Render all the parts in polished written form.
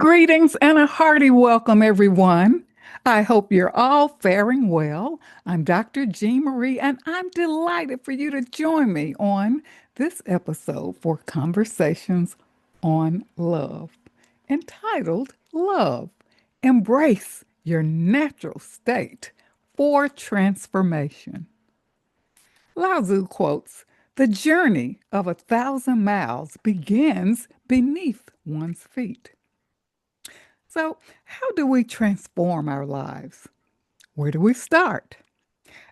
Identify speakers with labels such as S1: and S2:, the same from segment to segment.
S1: Greetings and a hearty welcome, everyone. I hope you're all faring well. I'm Dr. Jean Marie, and I'm delighted for you to join me on this episode for Conversations on Love, entitled Love Embrace Your Natural State for Transformation. Lao Tzu quotes, "The journey of 1,000 miles begins beneath one's feet." So, how do we transform our lives? Where do we start?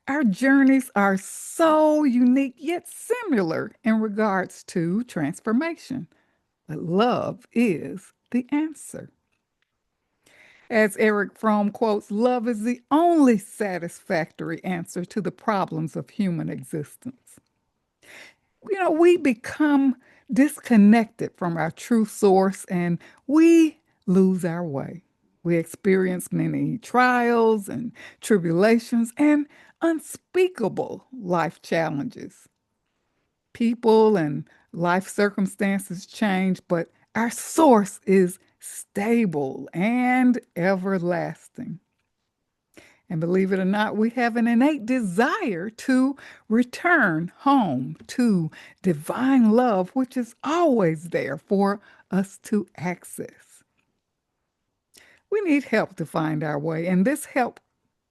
S1: Our journeys are so unique yet similar in regards to transformation, but love is the answer. As Eric Fromm quotes, love is the only satisfactory answer to the problems of human existence. We become disconnected from our true source and we lose our way. We experience many trials and tribulations and unspeakable life challenges. People and life circumstances change, but our source is stable and everlasting. And believe it or not, we have an innate desire to return home to divine love, which is always there for us to access. We need help to find our way, and this help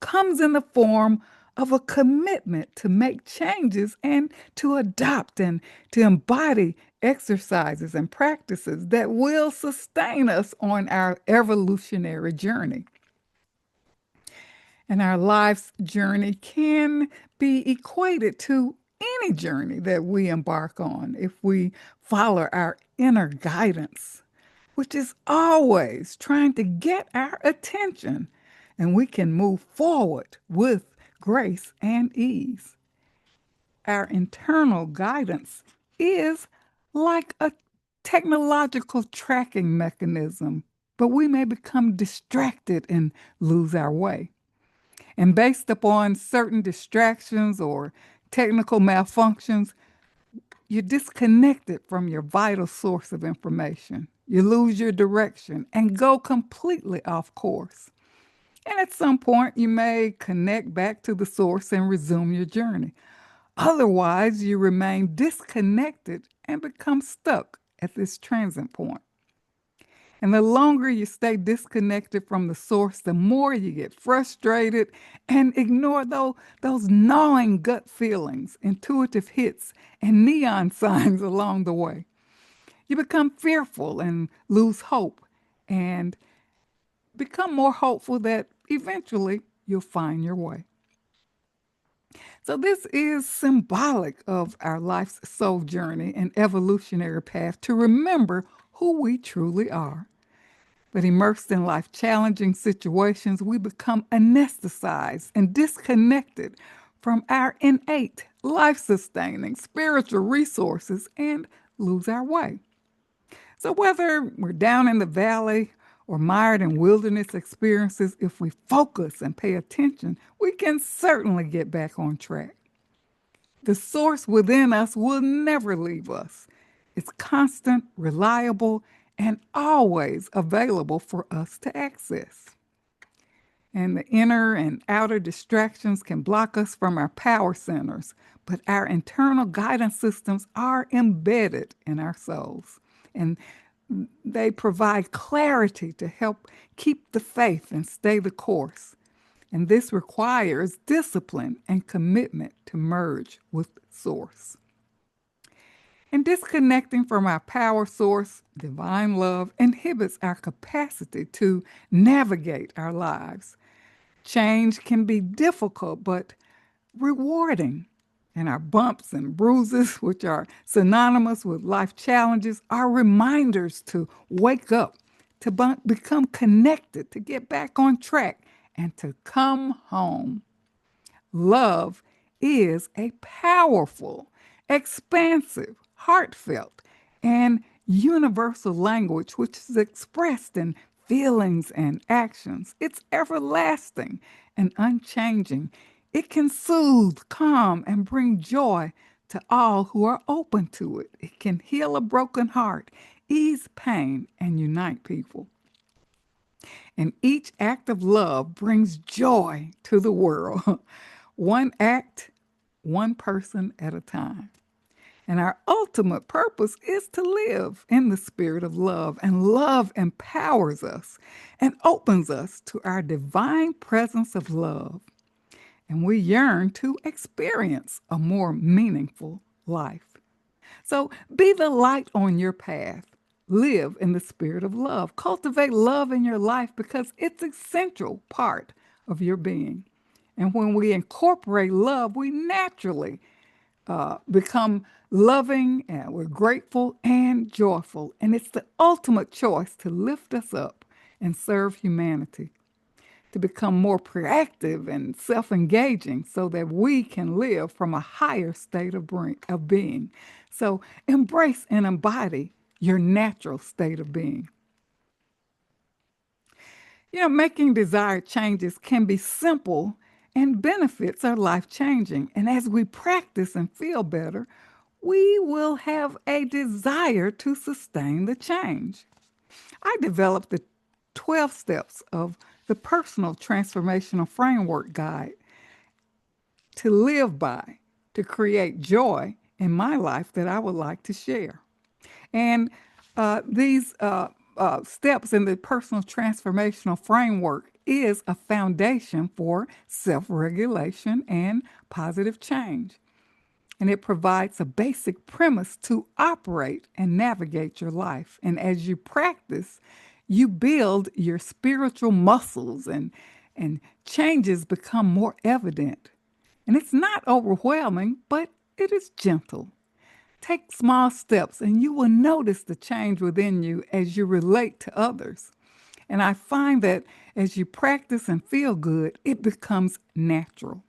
S1: comes in the form of a commitment to make changes and to adopt and to embody exercises and practices that will sustain us on our evolutionary journey. And our life's journey can be equated to any journey that we embark on if we follow our inner guidance, which is always trying to get our attention, and we can move forward with grace and ease. Our internal guidance is like a technological tracking mechanism, but we may become distracted and lose our way. And based upon certain distractions or technical malfunctions, you're disconnected from your vital source of information. You lose your direction and go completely off course. And at some point, you may connect back to the source and resume your journey. Otherwise, you remain disconnected and become stuck at this transit point. And the longer you stay disconnected from the source, the more you get frustrated and ignore those gnawing gut feelings, intuitive hits, and neon signs along the way. You become fearful and lose hope and become more hopeful that eventually you'll find your way. So, this is symbolic of our life's soul journey and evolutionary path to remember who we truly are. But immersed in life challenging situations, we become anesthetized and disconnected from our innate, life sustaining spiritual resources and lose our way. So, whether we're down in the valley or mired in wilderness experiences, if we focus and pay attention, we can certainly get back on track. The source within us will never leave us. It's constant, reliable, and always available for us to access. And the inner and outer distractions can block us from our power centers, but our internal guidance systems are embedded in our souls. And they provide clarity to help keep the faith and stay the course. And this requires discipline and commitment to merge with Source. And disconnecting from our power source, divine love, inhibits our capacity to navigate our lives. Change can be difficult, but rewarding. And our bumps and bruises, which are synonymous with life challenges, are reminders to wake up, to become connected, to get back on track, and to come home. Love is a powerful, expansive, heartfelt, and universal language which is expressed in feelings and actions. It's everlasting and unchanging. It can soothe, calm, and bring joy to all who are open to it. It can heal a broken heart, ease pain, and unite people. And each act of love brings joy to the world. One act, one person at a time. And our ultimate purpose is to live in the spirit of love. And love empowers us and opens us to our divine presence of love. And we yearn to experience a more meaningful life. So be the light on your path. Live in the spirit of love. Cultivate love in your life because it's an essential part of your being. And when we incorporate love, we naturally become loving and we're grateful and joyful. And it's the ultimate choice to lift us up and serve humanity, to become more proactive and self engaging so that we can live from a higher state of being. So embrace and embody your natural state of being. Making desired changes can be simple and benefits are life changing. And as we practice and feel better, we will have a desire to sustain the change. I developed the 12 steps of the personal transformational framework guide to live by, to create joy in my life that I would like to share. And these steps in the personal transformational framework is a foundation for self regulation and positive change. And it provides a basic premise to operate and navigate your life. And as you practice, you build your spiritual muscles and changes become more evident. And it's not overwhelming, but it is gentle. Take small steps and you will notice the change within you as you relate to others. And I find that as you practice and feel good, it becomes natural.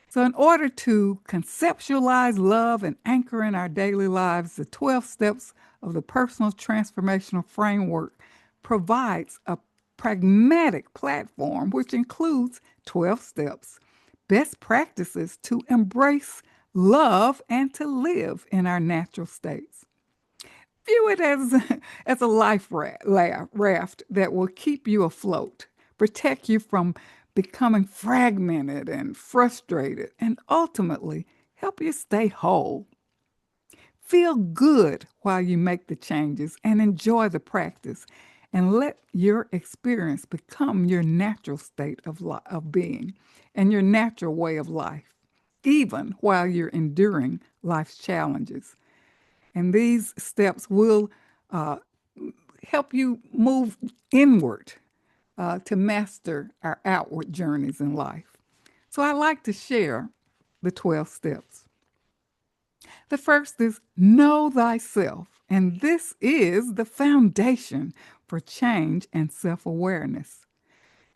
S1: So, in order to conceptualize love and anchor in our daily lives, the 12 steps of the personal transformational framework provides a pragmatic platform which includes 12 steps, best practices to embrace love and to live in our natural states. View it as a life raft that will keep you afloat, protect you from becoming fragmented and frustrated, and ultimately help you stay whole. Feel good while you make the changes and enjoy the practice, and let your experience become your natural state of being and your natural way of life, even while you're enduring life's challenges. And these steps will uh, help you move inward to master our outward journeys in life. So I like to share the 12 steps. The first is know thyself. And this is the foundation for change and self awareness.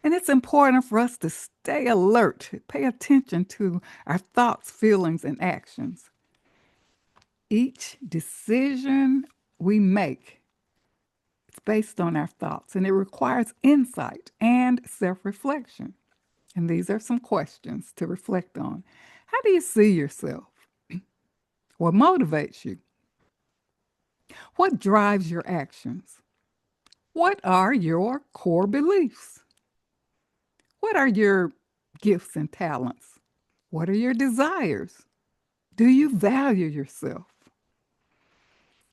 S1: And it's important for us to stay alert, pay attention to our thoughts, feelings, and actions. Each decision we make is based on our thoughts, and it requires insight and self reflection. And these are some questions to reflect on. How do you see yourself? What motivates you? What drives your actions? What are your core beliefs? What are your gifts and talents? What are your desires? Do you value yourself?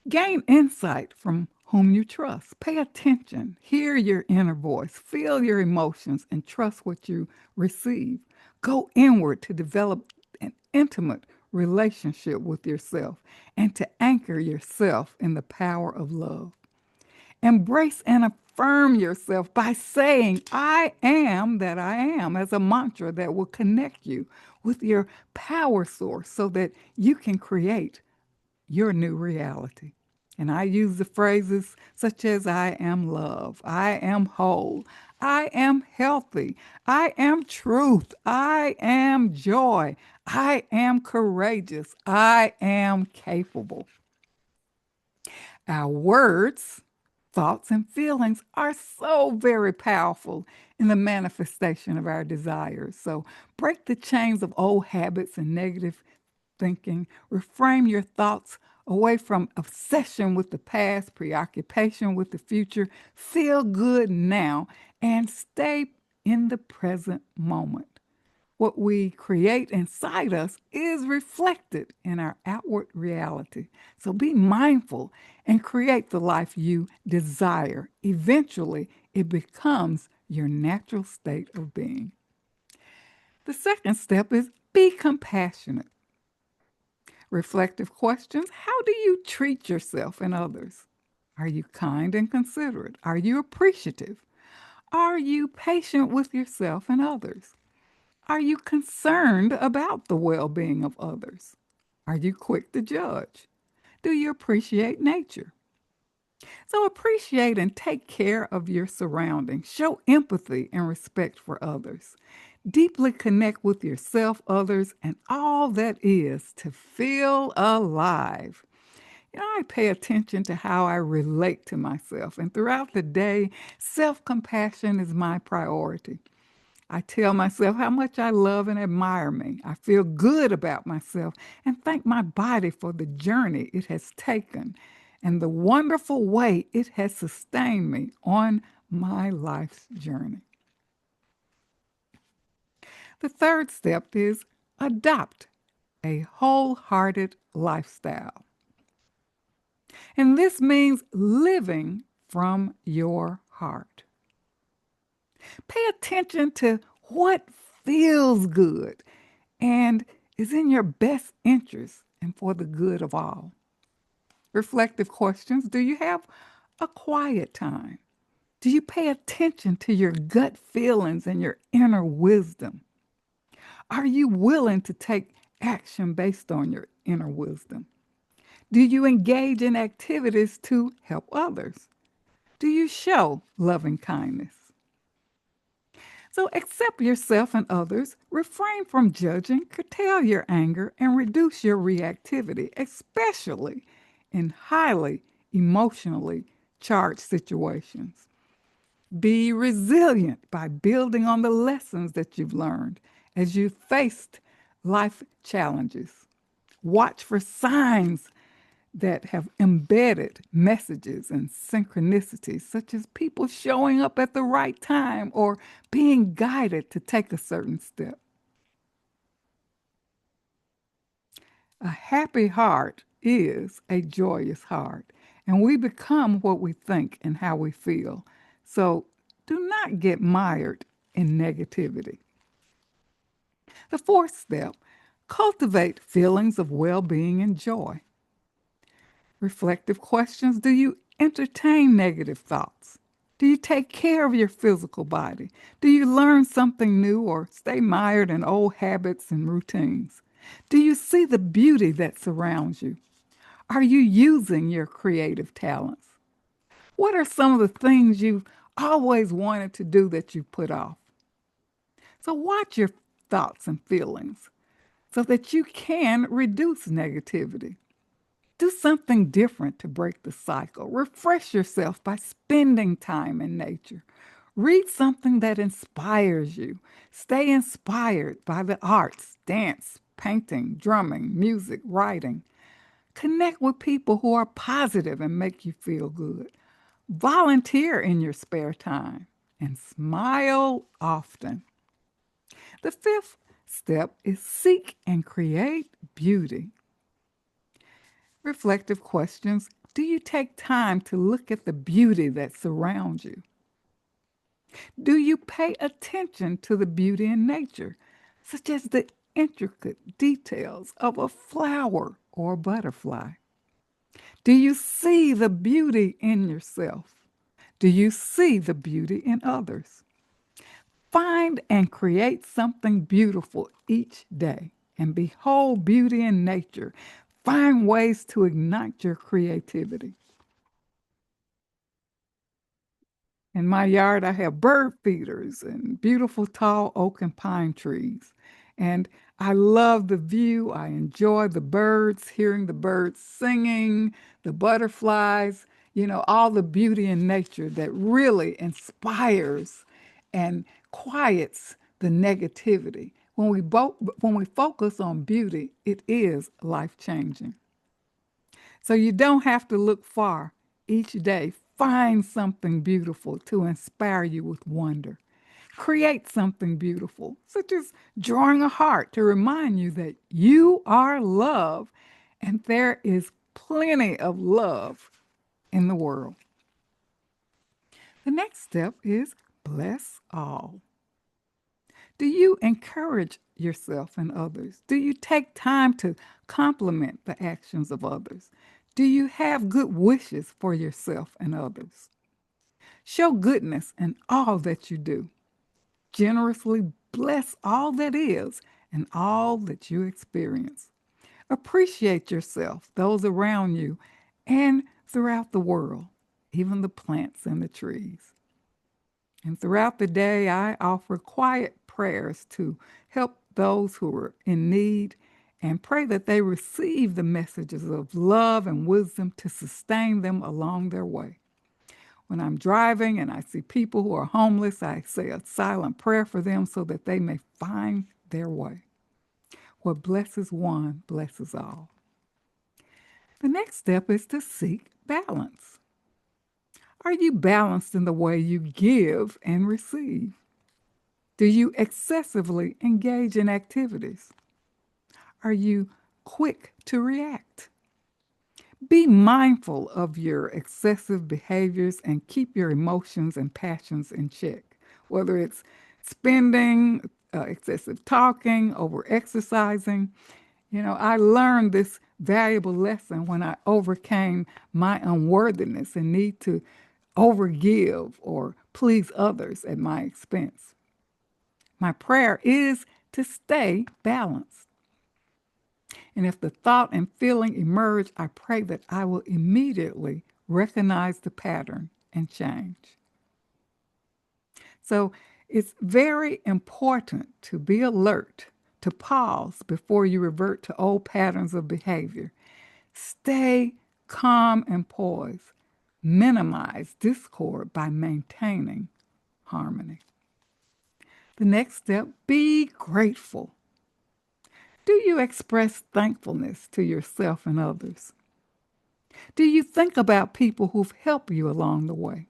S1: Gain insight from whom you trust. Pay attention. Hear your inner voice. Feel your emotions and trust what you receive. Go inward to develop an intimate relationship with yourself and to anchor yourself in the power of love. Embrace and affirm yourself by saying, I am that I am, as a mantra that will connect you with your power source so that you can create your new reality. And I use the phrases such as I am love, I am whole, I am healthy, I am truth, I am joy, I am courageous, I am capable. Our words, thoughts, and feelings are so very powerful in the manifestation of our desires. So break the chains of old habits and negative thinking. Reframe your thoughts away from obsession with the past, preoccupation with the future. Feel good now and stay in the present moment. What we create inside us is reflected in our outward reality. So be mindful and create the life you desire. Eventually, it becomes your natural state of being. The second step is be compassionate. Reflective questions. How do you treat yourself and others? Are you kind and considerate? Are you appreciative? Are you patient with yourself and others? Are you concerned about the well being of others? Are you quick to judge? Do you appreciate nature? So appreciate and take care of your surroundings. Show empathy and respect for others. Deeply connect with yourself, others, and all that is to feel alive. I pay attention to how I relate to myself, and throughout the day, self compassion is my priority. I tell myself how much I love and admire me. I feel good about myself and thank my body for the journey it has taken and the wonderful way it has sustained me on my life's journey. The third step is adopt a wholehearted lifestyle. And this means living from your heart. Pay attention to what feels good and is in your best interest and for the good of all. Reflective questions. Do you have a quiet time? Do you pay attention to your gut feelings and your inner wisdom? Are you willing to take action based on your inner wisdom? Do you engage in activities to help others? Do you show loving kindness? So accept yourself and others, refrain from judging, curtail your anger, and reduce your reactivity, especially in highly emotionally charged situations. Be resilient by building on the lessons that you've learned as you faced life challenges. Watch for signs that have embedded messages and synchronicities, such as people showing up at the right time or being guided to take a certain step. A happy heart is a joyous heart, and we become what we think and how we feel. So do not get mired in negativity. The fourth step, cultivate feelings of well being and joy. Reflective questions. Do you entertain negative thoughts? Do you take care of your physical body? Do you learn something new or stay mired in old habits and routines? Do you see the beauty that surrounds you? Are you using your creative talents? What are some of the things you've always wanted to do that you put off? So watch your thoughts and feelings so that you can reduce negativity. Do something different to break the cycle. Refresh yourself by spending time in nature. Read something that inspires you. Stay inspired by the arts, dance, painting, drumming, music, writing. Connect with people who are positive and make you feel good. Volunteer in your spare time and smile often. The fifth step is seek and create beauty. Reflective questions. Do you take time to look at the beauty that surrounds you? Do you pay attention to the beauty in nature, such as the intricate details of a flower or a butterfly? Do you see the beauty in yourself? Do you see the beauty in others? Find and create something beautiful each day and behold beauty in nature. Find ways to ignite your creativity. In my yard, I have bird feeders and beautiful tall oak and pine trees. And I love the view. I enjoy the birds, hearing the birds singing, the butterflies, all the beauty in nature that really inspires and quiets the negativity. When we focus on beauty, it is life changing. So you don't have to look far. Each day, find something beautiful to inspire you with wonder. Create something beautiful, such as drawing a heart to remind you that you are love and there is plenty of love in the world. The next step is bless all. Do you encourage yourself and others? Do you take time to compliment the actions of others? Do you have good wishes for yourself and others? Show goodness in all that you do. Generously bless all that is and all that you experience. Appreciate yourself, those around you, and throughout the world, even the plants and the trees. And throughout the day, I offer quiet prayers to help those who are in need and pray that they receive the messages of love and wisdom to sustain them along their way. When I'm driving and I see people who are homeless, I say a silent prayer for them so that they may find their way. What blesses one blesses all. The next step is to seek balance. Are you balanced in the way you give and receive? Do you excessively engage in activities? Are you quick to react? Be mindful of your excessive behaviors and keep your emotions and passions in check, whether it's spending, excessive talking, over exercising. You know, I learned this valuable lesson when I overcame my unworthiness and need to overgive or please others at my expense. My prayer is to stay balanced. And if the thought and feeling emerge, I pray that I will immediately recognize the pattern and change. So it's very important to be alert, to pause before you revert to old patterns of behavior. Stay calm and poised. Minimize discord by maintaining harmony. The next step, be grateful. Do you express thankfulness to yourself and others? Do you think about people who've helped you along the way?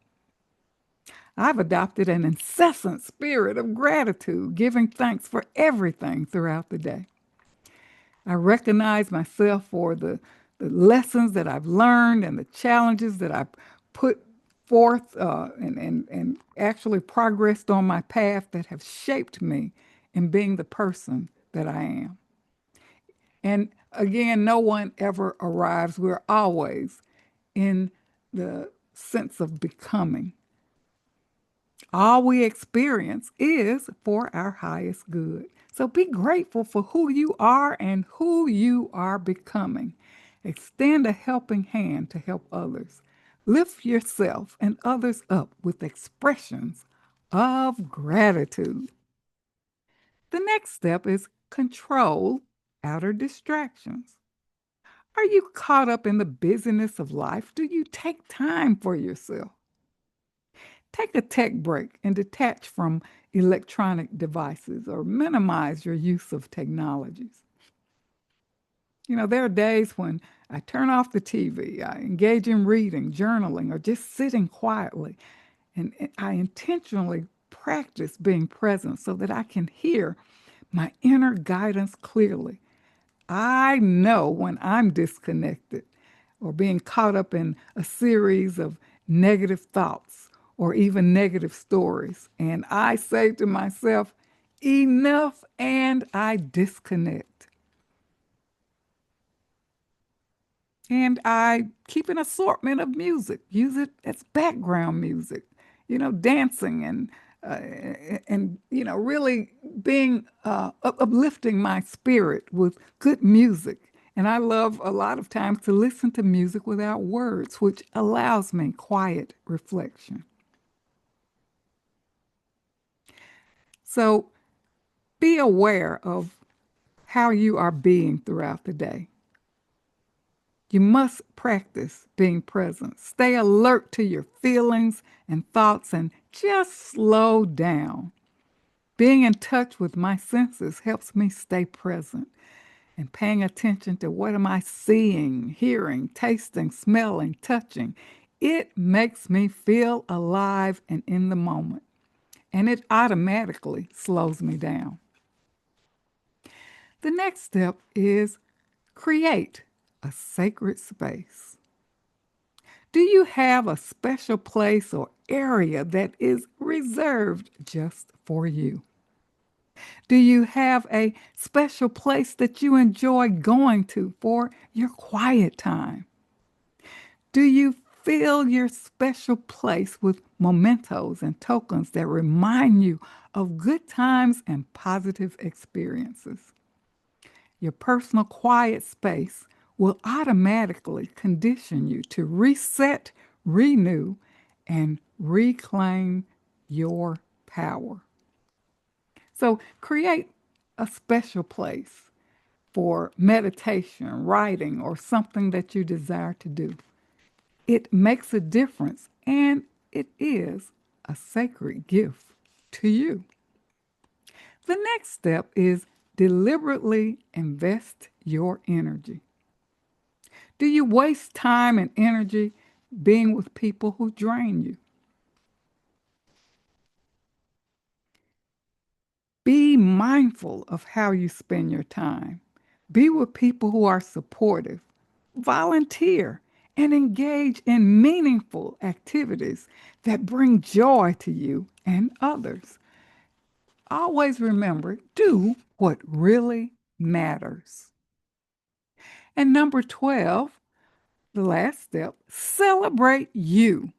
S1: I've adopted an incessant spirit of gratitude, giving thanks for everything throughout the day. I recognize myself for the lessons that I've learned and the challenges that I've put forth and actually progressed on my path that have shaped me in being the person that I am. And again, no one ever arrives. We're always in the sense of becoming. All we experience is for our highest good. So be grateful for who you are and who you are becoming. Extend a helping hand to help others. Lift yourself and others up with expressions of gratitude. The next step is control outer distractions. Are you caught up in the busyness of life? Do you take time for yourself? Take a tech break and detach from electronic devices or minimize your use of technologies. You know, there are days when I turn off the TV, I engage in reading, journaling, or just sitting quietly. And I intentionally practice being present so that I can hear my inner guidance clearly. I know when I'm disconnected or being caught up in a series of negative thoughts or even negative stories. And I say to myself, enough, and I disconnect. And I keep an assortment of music, use it as background music, you know, dancing and you know, really being uplifting my spirit with good music. And I love a lot of times to listen to music without words, which allows me quiet reflection. So be aware of how you are being throughout the day. You must practice being present. Stay alert to your feelings and thoughts and just slow down. Being in touch with my senses helps me stay present. and paying attention to what am I seeing, hearing, tasting, smelling, touching. It makes me feel alive and in the moment, and it automatically slows me down. The next step is create a sacred space. Do you have a special place or area that is reserved just for you? Do you have a special place that you enjoy going to for your quiet time? Do you fill your special place with mementos and tokens that remind you of good times and positive experiences? Your personal quiet space will automatically condition you to reset, renew, and reclaim your power. So create a special place for meditation, writing, or something that you desire to do. It makes a difference, and it is a sacred gift to you. The next step is deliberately invest your energy. Do you waste time and energy being with people who drain you? Be mindful of how you spend your time. Be with people who are supportive. Volunteer and engage in meaningful activities that bring joy to you and others. Always remember, do what really matters. And number 12, the last step, celebrate you.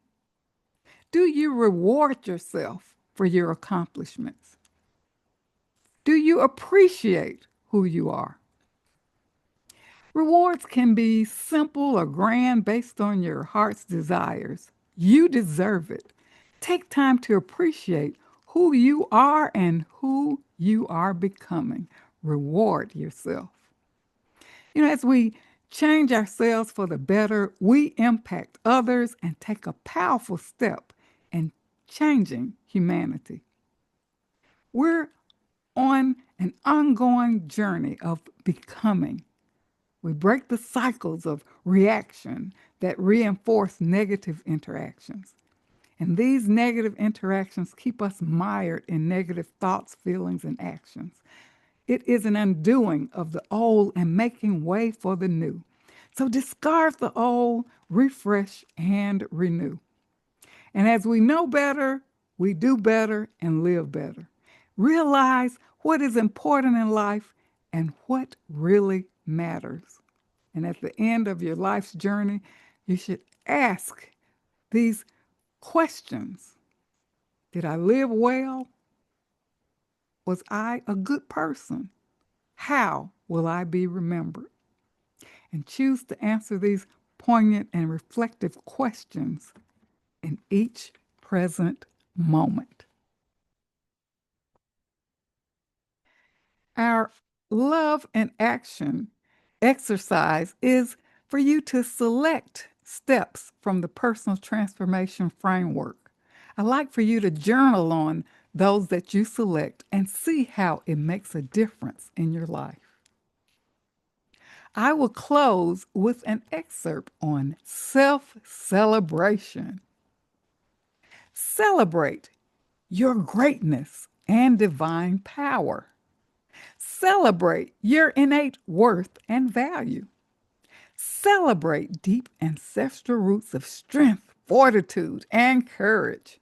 S1: Do you reward yourself for your accomplishments? Do you appreciate who you are? Rewards can be simple or grand based on your heart's desires. You deserve it. Take time to appreciate who you are and who you are becoming. Reward yourself. As we change ourselves for the better, we impact others and take a powerful step in changing humanity. We're on an ongoing journey of becoming. We break the cycles of reaction that reinforce negative interactions. And these negative interactions keep us mired in negative thoughts, feelings, and actions. It is an undoing of the old and making way for the new. So discard the old, refresh, and renew. And as we know better, we do better and live better. Realize what is important in life and what really matters. And at the end of your life's journey, you should ask these questions. Did I live well? Was I a good person? How will I be remembered? And choose to answer these poignant and reflective questions in each present moment. Our love and action exercise is for you to select steps from the personal transformation framework. I'd like for you to journal on those that you select and see how it makes a difference in your life. I will close with an excerpt on self-celebration. Celebrate your greatness and divine power. Celebrate your innate worth and value. Celebrate deep ancestral roots of strength, fortitude, and courage.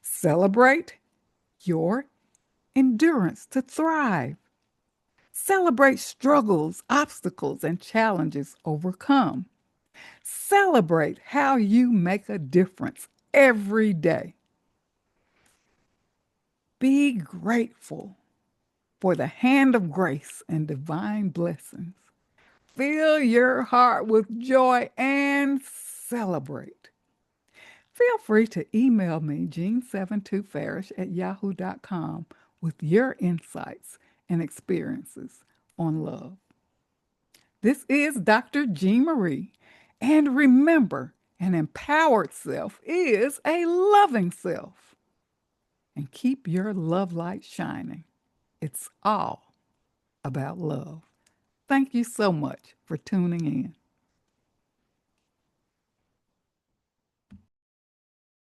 S1: Celebrate your endurance to thrive. Celebrate struggles, obstacles, and challenges overcome. Celebrate how you make a difference every day. Be grateful for the hand of grace and divine blessings. Fill your heart with joy and celebrate. Feel free to email me, jean72farish@yahoo.com, with your insights and experiences on love. This is Dr. Jean Marie, and remember, an empowered self is a loving self. And keep your love light shining. It's all about love. Thank you so much for tuning in.